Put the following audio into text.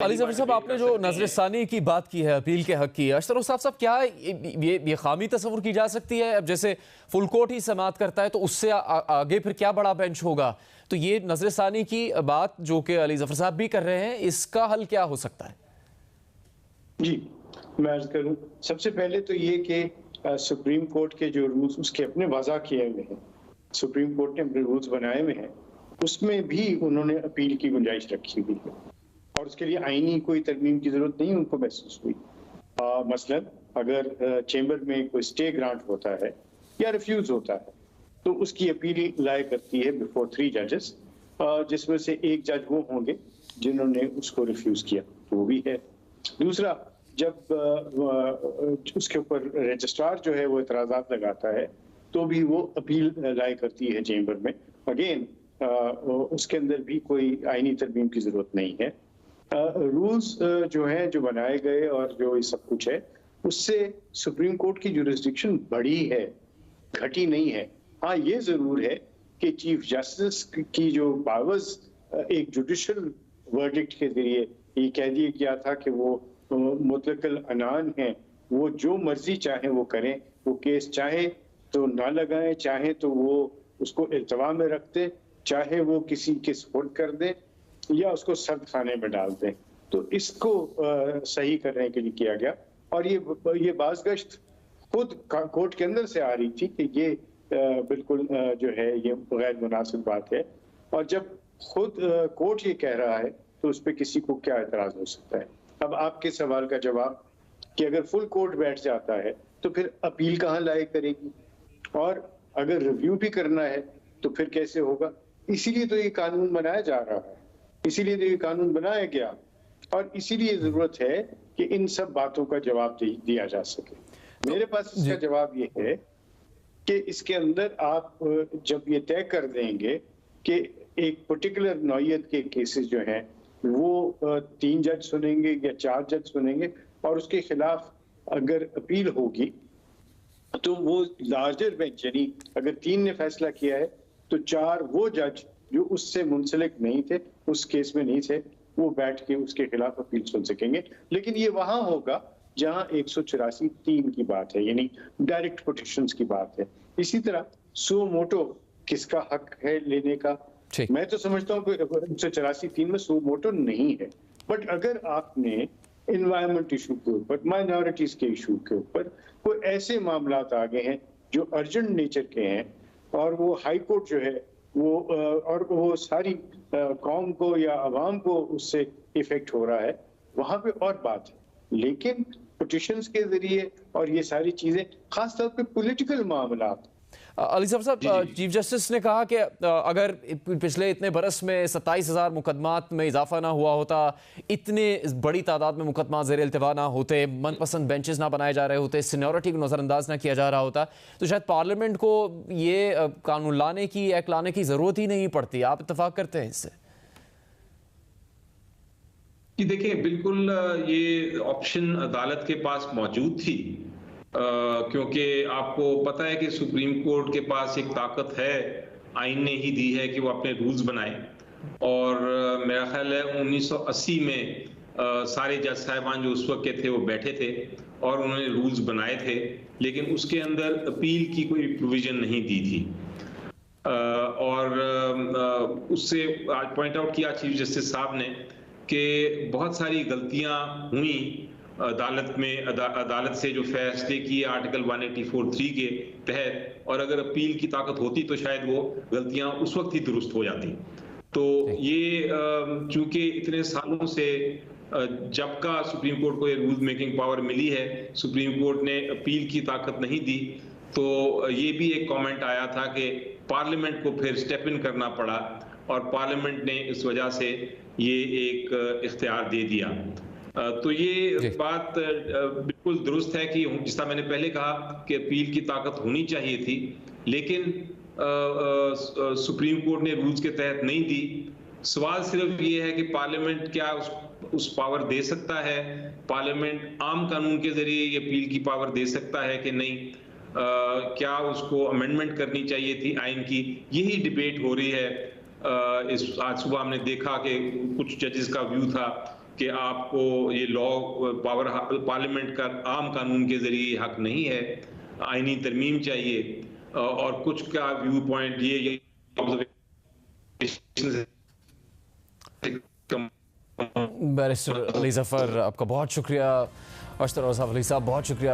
अली ज़फ़र साहब, आपने जो नज़र-ए-सानी की बात की है, अपील के हक़ की है, अशतर उस्ताद साहब, क्या ये खामी तस्वुर की जा सकती है? अब जैसे फुल कोर्ट ही समाअत करता है तो उससे आगे फिर क्या बड़ा बेंच होगा? तो ये नज़र-ए-सानी की बात जो कि अली ज़फ़र साहब भी कर रहे हैं, इसका हल क्या हो सकता है? जी, मैं अर्ज़ करूँ, सबसे पहले तो ये कि सुप्रीम कोर्ट के जो रूल्स उसके अपने वज़ा किए हुए हैं, सुप्रीम कोर्ट ने अपने रूल्स बनाए हुए हैं, उसमें भी उन्होंने अपील की गुंजाइश रखी हुई है और उसके लिए आईनी कोई तरमीम की ज़रूरत नहीं उनको महसूस हुई। मसलन अगर चैम्बर में कोई स्टे ग्रांट होता है या रिफ्यूज़ होता है, तो उसकी अपील लाया करती है बिफोर 3 जजेस, जिसमें से एक जज वो होंगे जिन्होंने उसको रिफ्यूज़ किया, तो वो भी है। दूसरा, जब उसके ऊपर रजिस्ट्रार जो है वो एतराज़ात लगाता है, तो भी वो अपील लाया करती है चैम्बर में। अगेन उसके अंदर भी कोई आईनी तरमीम की ज़रूरत नहीं है। रूल्स जो हैं, जो बनाए गए और जो ये सब कुछ है, उससे सुप्रीम कोर्ट की जुरिस्डिक्शन बढ़ी है, घटी नहीं है। हाँ, ये ज़रूर है कि चीफ जस्टिस की जो पावर्स एक जुडिशल वर्डिक्ट के ज़रिए ये कह दिया गया था कि वो मुतलकल अनान हैं, वो जो मर्जी चाहें वो करें, वो केस चाहे तो ना लगाएं, चाहे तो वो उसको इल्तवा में रख दें, चाहे वो किसी के सुपुर्द कर दें या उसको सर्द खाने में डाल दें। तो इसको सही करने के लिए किया गया और ये बाज़गश्त खुद कोर्ट के अंदर से आ रही थी कि ये बिल्कुल जो है ये गैर मुनासिब बात है, और जब खुद कोर्ट ये कह रहा है तो उस पर किसी को क्या एतराज़ हो सकता है। अब आपके सवाल का जवाब कि अगर फुल कोर्ट बैठ जाता है तो फिर अपील कहाँ लायक करेगी, और अगर रिव्यू भी करना है तो फिर कैसे होगा। इसीलिए तो ये कानून बनाया जा रहा है, इसीलिए तो ये कानून बनाया गया और इसीलिए ज़रूरत है कि इन सब बातों का जवाब दिया जा सके। मेरे पास इसका जवाब ये है कि इसके अंदर आप जब ये तय कर देंगे कि एक पर्टिकुलर नौइयत के केसेस जो हैं वो 3 जज सुनेंगे या 4 जज सुनेंगे और उसके खिलाफ अगर अपील होगी तो वो लार्जर बेंच, यानी अगर 3 ने फैसला किया है तो 4 वो जज जो उससे मुंसलिक नहीं थे, उस केस में नहीं थे, वो बैठ के उसके खिलाफ अपील सुन सकेंगे। लेकिन ये वहां होगा जहां 184(3) की बात है, यानी डायरेक्ट पिटीशंस की बात है। इसी तरह सो मोटो किसका हक है लेने का, मैं तो समझता हूँ कि 184(3) में सो मोटो नहीं है, बट अगर आपने इन्वायरमेंट इशू के ऊपर, माइनॉरिटीज के इशू के ऊपर कोई ऐसे मामला आ गए हैं जो अर्जेंट नेचर के हैं और वो हाई कोर्ट जो है वो और वो सारी कौम को या अवाम को उससे इफेक्ट हो रहा है, वहां पे और बात है। लेकिन पिटीशंस के जरिए और ये सारी चीजें, खासतौर पे पॉलिटिकल मामला। अली ज़फ़र साहब, चीफ जस्टिस ने कहा कि अगर पिछले इतने बरस में 27,000 मुकदमात में इजाफा ना हुआ होता, इतने बड़ी तादाद में मुकदमा ज़ेर इल्तिवा ना होते, मनपसंद बेंचेस ना बनाए जा रहे होते, सीनियरिटी को नज़रअंदाज ना किया जा रहा होता, तो शायद पार्लियामेंट को ये कानून लाने की, एक्ट लाने की ज़रूरत ही नहीं पड़ती। आप इत्तेफाक करते हैं इससे? कि देखिए, बिल्कुल ये ऑप्शन अदालत के पास मौजूद थी, क्योंकि आपको पता है कि सुप्रीम कोर्ट के पास एक ताकत है, आइन ने ही दी है कि वो अपने रूल्स बनाए। और मेरा ख्याल है 1980 में सारे जज साहिबान जो उस वक्त के थे वो बैठे थे और उन्होंने रूल्स बनाए थे, लेकिन उसके अंदर अपील की कोई प्रोविजन नहीं दी थी। और उससे आज पॉइंट आउट किया चीफ जस्टिस साहब ने कि बहुत सारी गलतियां हुई अदालत में, अदालत से जो फैसले किए आर्टिकल 184(3) के तहत, और अगर अपील की ताकत होती तो शायद वो गलतियां उस वक्त ही दुरुस्त हो जाती। तो ये चूंकि इतने सालों से जब का सुप्रीम कोर्ट को ये रूल मेकिंग पावर मिली है, सुप्रीम कोर्ट ने अपील की ताकत नहीं दी, तो ये भी एक कमेंट आया था कि पार्लियामेंट को फिर स्टेप इन करना पड़ा और पार्लियामेंट ने इस वजह से ये एक इख्तियार दे दिया। तो ये बात बिल्कुल दुरुस्त है कि जिस तरह मैंने पहले कहा कि अपील की ताकत होनी चाहिए थी, लेकिन सुप्रीम कोर्ट ने रूल्स के तहत नहीं दी। सवाल सिर्फ ये है कि पार्लियामेंट क्या उस पावर दे सकता है, पार्लियामेंट आम कानून के जरिए ये अपील की पावर दे सकता है कि नहीं, क्या उसको अमेंडमेंट करनी चाहिए थी आइन की, यही डिबेट हो रही है। आज सुबह हमने देखा कि कुछ जजेस का व्यू था कि आपको ये लॉ पावर पार्लियामेंट का आम कानून के जरिए हक नहीं है, आईनी तरमीम चाहिए। और कुछ का व्यू पॉइंट ये बैरिस्टर अली जफर, आपका बहुत शुक्रिया। अशतर और साहब अली साहब, बहुत शुक्रिया।